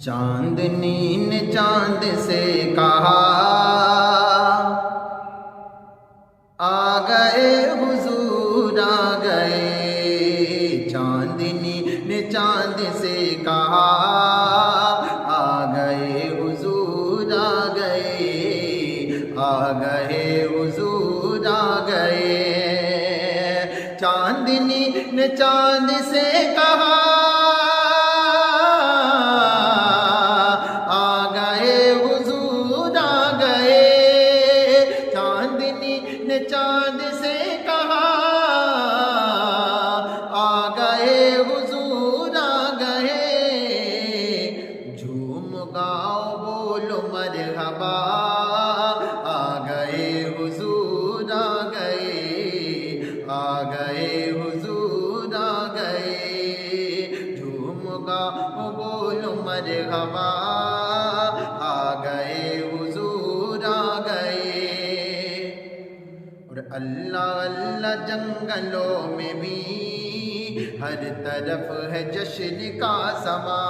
چاندنی نے چاند سے کہا آ گئے حضور آ گئے، چاندنی نے چاند سے کہا آ گئے حضور آ گئے، آ گئے حضور آ گئے، چاندنی نے چاند سے کہا چاند سے کہا آ گئے حضور آ گئے، جھوم گاؤ بولو مرحبا آ گئے حضور آ گئے، آ گئے حضور آ گئے، جھوم گاؤ بولو مرحبا آ گئے حضور آ گئے۔ اور اللہ اللہ جنگلوں میں بھی ہر طرف ہے جشن کا سما،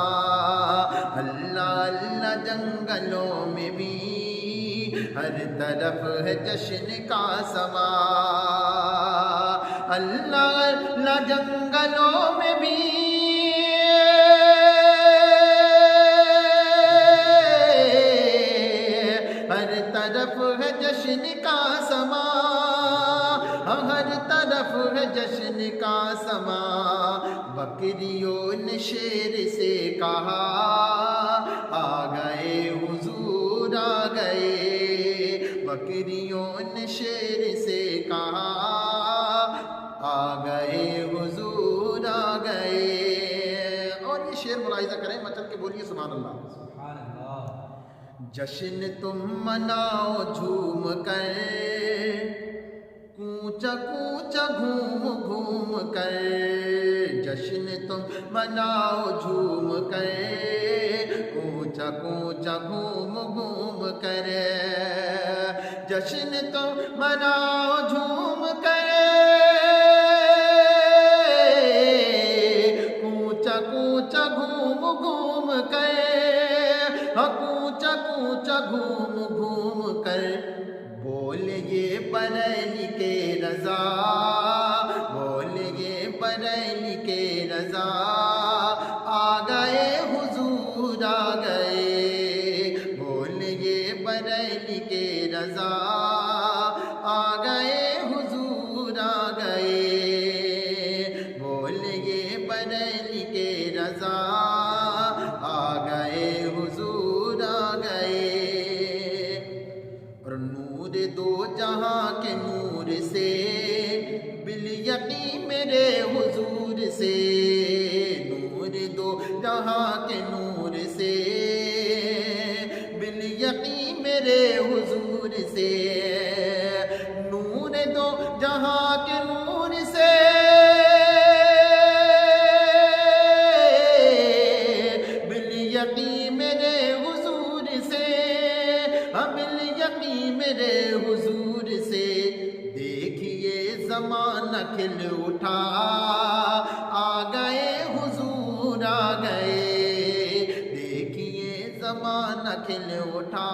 اللہ اللہ جنگلوں میں بھی ہر طرف ہے جشن کا سما، اللہ اللہ جنگلوں میں بھی ہر طرف ہے جشن کا سما، ہر طرف ہے جشن کا سما، بکریوں نے شیر سے کہا آ گئے حضور آ گئے، بکریوں نے شیر سے کہا آ گئے حضور آ گئے۔ اور یہ شعر ملاحظہ کریں، مچل کے بولیے سبحان اللہ۔ جشن تم مناؤ جھوم کر، کوچا کوچا گھوم گھوم کر، جشن تم مناؤ جھوم کر، کوچا کوچا گھوم گھوم کر، جشن تم مناؤ جھوم کر، کوچا کوچا گھوم گھوم کر، کوچا کوچا گھوم گھوم کر، بولیے بریلی کے رضا، بولیے بریلی کے رضا، آ گئے حضور آ گئے، بولیے بریلی کے رضا، آ گئے حضور آ گئے، بولیے بریلی کے رضا، آ گئے حضور آ گئے۔ اور نور دو جہاں کے نور سے، بالیقین میرے حضور سے، نور دو جہاں کے نور سے، بالیقین میرے حضور سے، نور دو جہاں کے نور سے، بالیقین میرے حضور سے، بالیقین میرے حضور سے، دیکھیے زمانہ کھل اٹھا آ گئے حضور آ گئے، دیکھیے زمانہ کھل اٹھا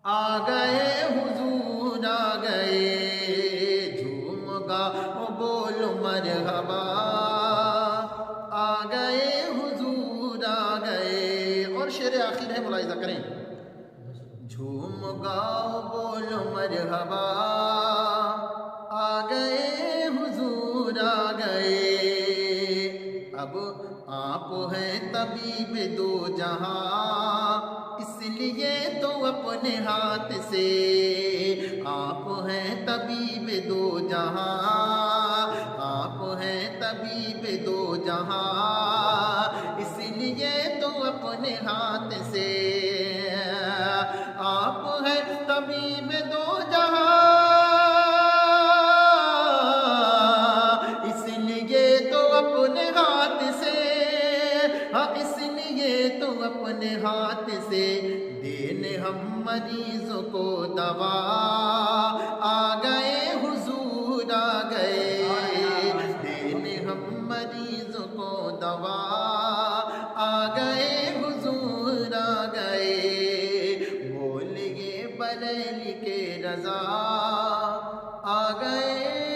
آ گئے حضور آ گئے، جھوم گاؤ بولو مرحبا آ گئے حضور آ گئے۔ اور شعر آخر ہے، ملاحظہ کریں، جھوم گاؤ بولو مرحبا آ گئے حضور آ گئے، اب آپ ہیں طبیب دو جہاں، اس لیے تو اپنے ہاتھ سے، آپ ہیں طبیب دو جہاں، آپ ہیں طبیب دو جہاں، اس لیے تو اپنے ہاتھ سے، آپ ہیں طبیب دو جہاں، اس لیے تو اپنے ہاتھ سے، اس لیے تو اپنے ہاتھ سے، دینے ہم مریضوں کو دوا آ گئے حضور آ گئے، دینے ہم مریضوں کو دوا بریلی کے رضا آ گئے